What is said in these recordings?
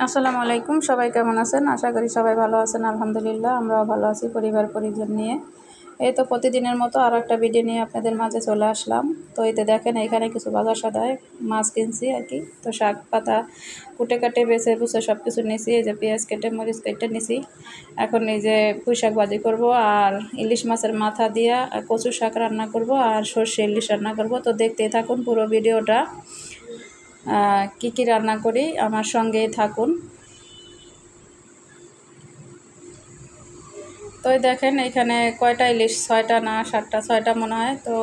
আসসালামু আলাইকুম। সবাই কেমন আছেন? আশা করি সবাই ভালো আছেন। আলহামদুলিল্লাহ আমরাও ভালো আছি পরিবার পরিজন নিয়ে। এই তো প্রতিদিনের মতো আরও একটা ভিডিও নিয়ে আপনাদের মাঝে চলে আসলাম। তো এতে দেখেন এখানে কিছু বাজার সদাই মাছ কিনছি আর কি। তো শাক পাতা কুটে কাটে বেছে বুছে সব কিছু নিছি। এই যে পেঁয়াজ কেটে মরিচ কেটে নিছি। এখন এই যে পুঁই শাক ভাজি করবো আর ইলিশ মাছের মাথা দিয়া কচু শাক রান্না করব আর সর্ষে ইলিশ রান্না করব। তো দেখতেই থাকুন পুরো ভিডিওটা। কি কি রান্না করি আমার সঙ্গেই থাকুন। তো দেখেন এখানে কয়টা ইলিশ, 6টা না 7টা, 6টা মনে হয়। তো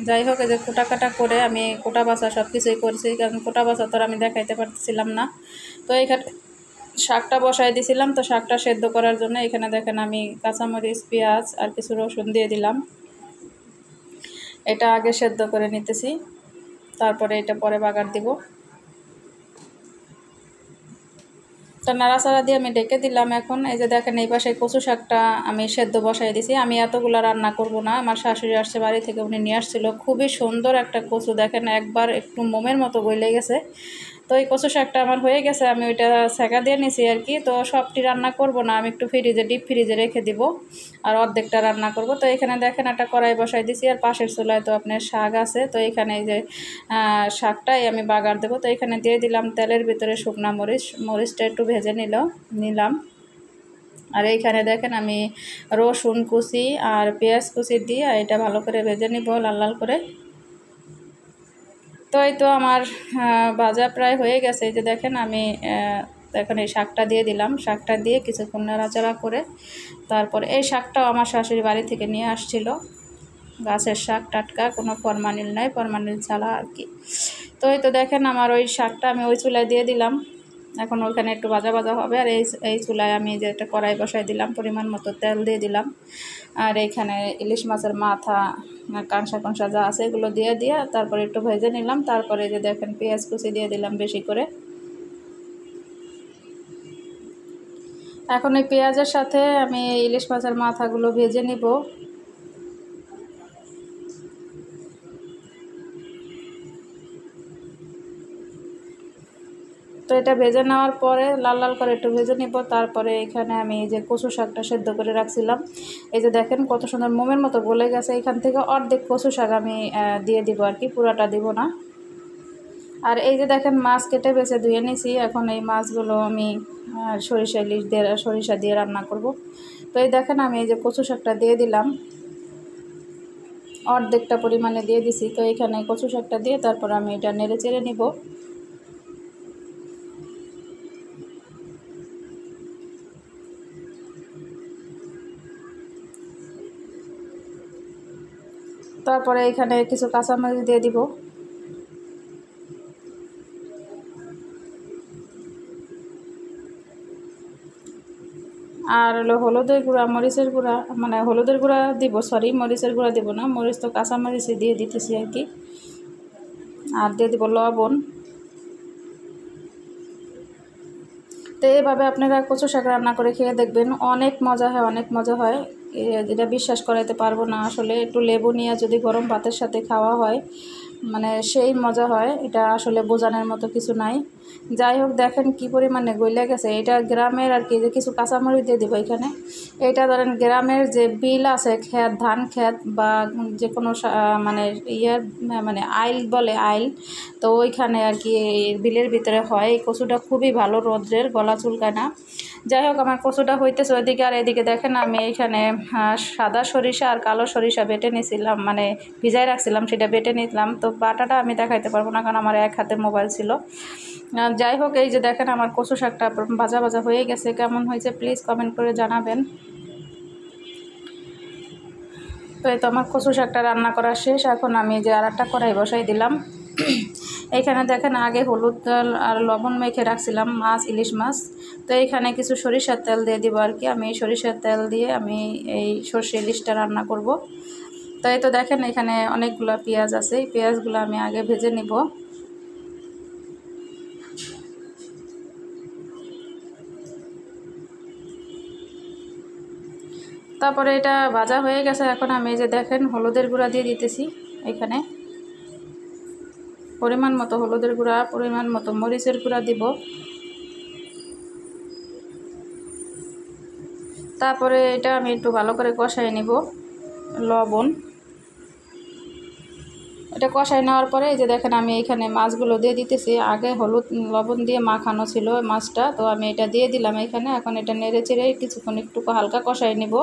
যাই হোক, এই যে কোটা কাটা করে আমি কোটা বাছা সব কিছুই করছি, কারণ কোটা বাছা তো আমি দেখাইতে পারছিলাম না। তো এখানে শাকটা বসাই দিয়েছিলাম। তো শাকটা সেদ্ধ করার জন্য এখানে দেখেন আমি কাঁচামরিচ, পেঁয়াজ আর কিছু রসুন দিয়ে দিলাম। এটা আগে সেদ্ধ করে নিতেছি, তারপরে এটা পরে বাগার দিব। তো নাড়াচাড়া দিয়ে আমি ডেকে দিলাম। এখন এই যে দেখেন এই পাশে কচু শাকটা আমি সেদ্ধ বসাই দিছি। আমি এতগুলো রান্না করব না, আমার শাশুড়ি আসছে বাড়ি থেকে, উনি নিয়ে আসছিল। খুবই সুন্দর একটা কচু, দেখেন একবার একটু মোমের মতো গলে গেছে। তো এই কচু শাকটা আমার হয়ে গেছে, আমি ওইটা সেকা দিয়ে নিছি আর কি। তো সবটি রান্না করব না, আমি একটু ডিপ ফ্রিজে রেখে দিব আর অর্ধেকটা রান্না করব। তো এখানে দেখেন একটা কড়াই বসাই দিছি আর পাশের চুলায় তো আপনার শাক আছে। তো এখানে এই যে শাকটাই আমি বাগার দেবো। তো এখানে দিয়ে দিলাম তেলের ভিতরে শুকনা মরিচটা একটু ভেজে নিলাম। আর এইখানে দেখেন আমি রসুন কুচি আর পেঁয়াজ কুচি দিয়ে এটা ভালো করে ভেজে নিব লাল লাল করে। তো এই তো আমার ভাজা প্রায় হয়ে গেছে। এই যে দেখেন আমি এখন এই শাকটা দিয়ে দিলাম। শাকটা দিয়ে কিছুক্ষণ নাড়াচাড়া করে তারপর এই শাকটাও আমার শাশুড়ি বাড়ি থেকে নিয়ে আসছিল, গাছের শাক, টাটকা, কোনো ফরমালিন নাই, ফরমালিন ছাড়া আর কি। তো এই তো দেখেন আমার ওই শাকটা আমি ওই চুলায় দিয়ে দিলাম। এখন ওইখানে একটু ভাজা ভাজা হবে। আর এই চুলায় আমি যে একটা কড়াই বসাই দিলাম, পরিমাণ মতো তেল দিয়ে দিলাম। আর এইখানে ইলিশ মাছের মাথা, কাঁসা যা আছে এগুলো দিয়ে তারপরে একটু ভেজে নিলাম। তারপরে যে দেখেন পেঁয়াজ কুচি দিয়ে দিলাম বেশি করে। এখন এই পেঁয়াজের সাথে আমি ইলিশ মাছের মাথাগুলো ভেজে নিব। তো এটা ভেজে নেওয়ার পরে লাল লাল করে একটু ভেজে নিব। তারপরে এখানে আমি এই যে কচু শাকটা সেদ্ধ করে রাখছিলাম, এই যে দেখেন কত সুন্দর মোমের মতো গলে গেছে। এখান থেকে অর্ধেক কচু শাক আমি দিয়ে দিব আর কি, পুরাটা দিব না। আর এই যে দেখেন মাছ কেটে বেছে ধুয়ে নিছি। এখন এই মাছগুলো আমি সরিষা দিয়ে রান্না করব। তো এই দেখেন আমি এই যে কচু শাকটা দিয়ে দিলাম, অর্ধেকটা পরিমাণে দিয়ে দিছি। তো এখানে কচু শাকটা দিয়ে তারপর আমি এটা নেড়ে চেড়ে নিব। তারপরে এখানে কিছু কাঁচামরিচ দিয়ে দিব। আর হলো হলুদের গুঁড়া, মরিচের গুঁড়া, মানে হলুদের গুঁড়া দিব, সরি মরিচের গুঁড়া দিব না, মরিচ তো কাঁচামরিচে দিয়ে দিতেছি আর কি। আর দিয়ে দিব লবণ। তো এইভাবে আপনারা কচু শাক রান্না করে খেয়ে দেখবেন, অনেক মজা হয়, অনেক মজা হয়। এটা বিশ্বাস করাইতে পারবো না আসলে। একটু লেবু নিয়ে যদি গরম ভাতের সাথে খাওয়া হয়, মানে সেই মজা হয়, এটা আসলে বোঝানোর মতো কিছু নাই। যাই হোক, দেখেন কি পরিমাণে গইলে গেছে। এটা গ্রামের আর কি, যে কিছু কাঁচামরিচ দিয়ে দিব এখানে। এটা ধরেন গ্রামের যে বিল আছে, ক্ষেত, ধান ক্ষেত বা যে কোনো মানে মানে আইল বলে, আইল। তো ওইখানে আর কি বিলের ভিতরে হয়। এই কচুটা খুবই ভালো, রোদ্রের, গলা চুলকায় না। যাই হোক, আমার কচুটা হইতেছে ওইদিকে। আর এদিকে দেখেন আমি এখানে সাদা সরিষা আর কালো সরিষা বেটে নিয়েছিলাম, মানে ভিজাই রাখছিলাম, সেটা বেটে নিলাম। তো বাটাটা আমি দেখাইতে পারবো না, কারণ আমার এক হাতে মোবাইল ছিল। যাই হোক, এই যে দেখেন আমার কচু শাকটা ভাজা ভাজা হয়ে গেছে। কেমন হয়েছে প্লিজ কমেন্ট করে জানাবেন। তো এই তো আমার কচু শাকটা রান্না করা শেষ। এখন আমি যে আর একটা কড়াই বসাই দিলাম। এখানে দেখেন আগে হলুদ তেল আর লবণ মেখে রাখছিলাম মাছ, ইলিশ মাছ। তো এইখানে কিছু সরিষার তেল দিয়ে দিব আর কি। আমি সরিষার তেল দিয়ে আমি এই সর্ষে ইলিশটা রান্না করব। তো এই তো দেখেন এখানে অনেকগুলো পেঁয়াজ আছে, এই পেঁয়াজগুলো আমি আগে ভেজে নিব। তারপরে এটা ভাজা হয়ে গেছে। এখন আমি এই যে দেখেন হলুদের গুঁড়া দিয়ে দিতেছি এখানে, পরিমাণ মতো হলুদের গুঁড়া, পরিমাণ মতো মরিচের গুঁড়া দিব। তারপরে এটা আমি একটু ভালো করে কষাই নিব লবণ। এটা কষাই নেওয়ার পরে এই যে দেখেন আমি এখানে মাছগুলো দিয়ে দিতেছি। আগে হলুদ লবণ দিয়ে মাখানো ছিল মাছটা, তো আমি এটা দিয়ে দিলাম এখানে। এখন এটা নেড়ে চেড়ে কিছুক্ষণ একটু হালকা কষাই নিব।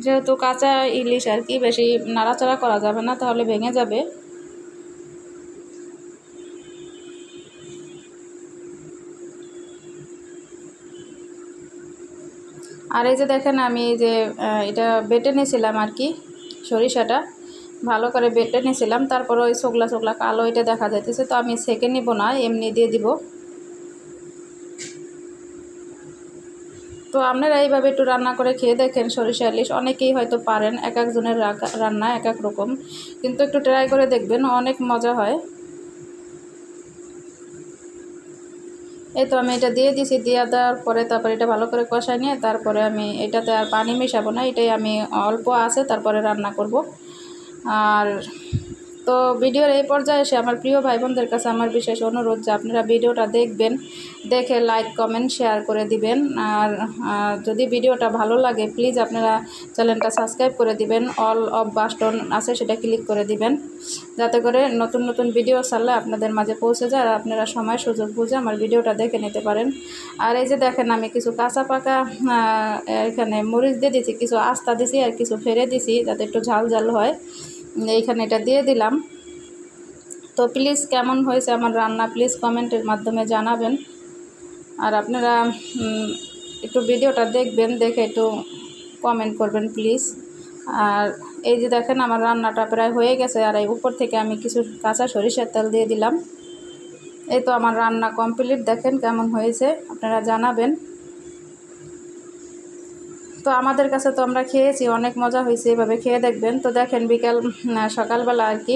যেহেতু কাঁচা ইলিশ আর কি, বেশি নাড়াচাড়া করা যাবে না, তাহলে ভেঙে যাবে। আর এই যে দেখেন আমি যে এটা বেটে নিয়েছিলাম আর কি, সরিষাটা ভালো করে বেটে নিয়েছিলাম। তারপর ওই ছোকলা ছোকলা কালো এটা দেখা যাইতেছে, তো আমি সেকে নিব না, এমনি দিয়ে দিব। তো আপনারা এইভাবে একটু রান্না করে খেয়ে দেখেন সরিষা ইলিশ। অনেকেই হয়তো পারেন, এক একজনের রান্না এক এক রকম, কিন্তু একটু ট্রাই করে দেখবেন, অনেক মজা হয়। এই তো আমি এটা দিয়ে দিছি, দিয়ে দেওয়ার পরে তারপরে এটা ভালো করে কষাই নিয়ে তারপরে আমি এটাতে আর পানি মেশাবো না, এটাই আমি অল্প আছে তারপরে রান্না করব। আর তো ভিডিওর এই পর্যায়ে এসে আমার প্রিয় ভাই বোনদের কাছে আমার বিশেষ অনুরোধ যে আপনারা ভিডিওটা দেখবেন, দেখে লাইক কমেন্ট শেয়ার করে দিবেন। আর যদি ভিডিওটা ভালো লাগে প্লিজ আপনারা চ্যানেলটা সাবস্ক্রাইব করে দিবেন, অল অফ বাটন আছে সেটা ক্লিক করে দিবেন, যাতে করে নতুন নতুন ভিডিও ছাড়লে আপনাদের মাঝে পৌঁছে যায় আর আপনারা সময় সুযোগ বুঝে আমার ভিডিওটা দেখে নিতে পারেন। আর এই যে দেখেন আমি কিছু কাঁচা পাকা এখানে মরিচ দিয়ে দিয়েছি, কিছু আস্তা দিছি আর কিছু ফেলে দিছি যাতে একটু ঝাল ঝাল হয়। এইখানে এটা দিয়ে দিলাম। তো প্লিজ কেমন হয়েছে আমার রান্না প্লিজ কমেন্টের মাধ্যমে জানাবেন। আর আপনারা একটু ভিডিওটা দেখবেন, দেখে একটু কমেন্ট করবেন প্লিজ। আর এই যে দেখেন আমার রান্নাটা প্রায় হয়ে গেছে, আর এই উপর থেকে আমি কিছু কাঁচা সরিষার তেল দিয়ে দিলাম। এই তো আমার রান্না কমপ্লিট, দেখেন কেমন হয়েছে আপনারা জানাবেন। তো আমাদের কাছে তো আমরা খেয়েছি, অনেক মজা হয়েছে, এভাবে খেয়ে দেখবেন। তো দেখেন বিকাল সকালবেলা আর কি,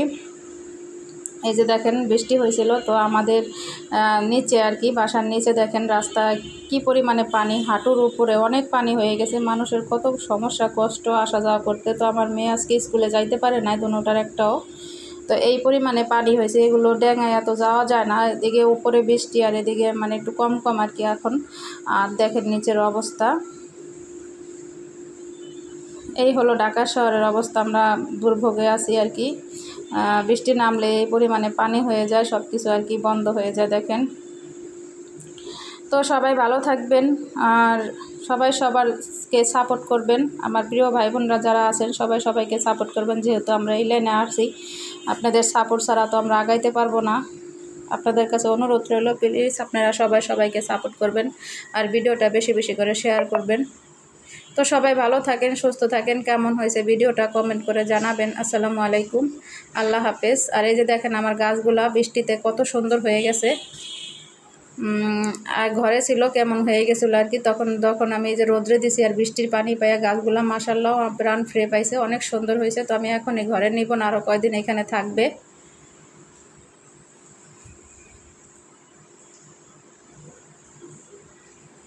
এই যে দেখেন বৃষ্টি হয়েছিল, তো আমাদের নিচে আর কি বাসার নিচে দেখেন রাস্তায় কি পরিমাণে পানি, হাঁটুর উপরে অনেক পানি হয়ে গেছে। মানুষের কত সমস্যা কষ্ট আসা যাওয়া করতে। তো আমার মেয়ে আজকে স্কুলে যাইতে পারে না দুটোটার একটাও, তো এই পরিমাণে পানি হয়েছে, এগুলো ড্যাঙায় এত যাওয়া যায় না। এদিকে উপরে বৃষ্টি আর এদিকে মানে একটু কম কম আর কি এখন। আর দেখেন নিচের অবস্থা, এই হলো ঢাকা শহরের অবস্থা। আমরা দুর্ভোগে আছি আর কি। বৃষ্টি নামলে এই পরিমাণে পানি হয়ে যায়, সব কিছু আর কি বন্ধ হয়ে যায় দেখেন। তো সবাই ভালো থাকবেন আর সবাই সবারকে সাপোর্ট করবেন। আমার প্রিয় ভাই বোনরা যারা আছেন সবাই সবাইকে সাপোর্ট করবেন, যেহেতু আমরা এই লাইনে আসছি। আপনাদের সাপোর্ট ছাড়া তো আমরা আগাইতে পারবো না। আপনাদের কাছে অনুরোধ রইল প্লিজ আপনারা সবাই সবাইকে সাপোর্ট করবেন আর ভিডিওটা বেশি বেশি করে শেয়ার করবেন। তো সবাই ভালো থাকেন, সুস্থ থাকেন। কেমন হয়েছে ভিডিওটা কমেন্ট করে জানাবেন। আসসালামু আলাইকুম, আল্লাহ হাফেজ। আর এই যে দেখেন আমার গাছগুলা বৃষ্টিতে কত সুন্দর হয়ে গেছে। আর ঘরে ছিল কেমন হয়ে গেছিলো আর কি, তখন আমি এই যে রোদ্রে দিছি আর বৃষ্টির পানি পাইয়া গাছগুলা মাশাআল্লাহ প্রাণ ফিরে পাইছে, অনেক সুন্দর হয়েছে। তো আমি এখন এই ঘরে নিব না, আরও কয়দিন এখানে থাকবে।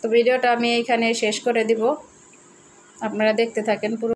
তো ভিডিওটা আমি এইখানে শেষ করে দিব, আপনারা দেখতে থাকেন পুরো।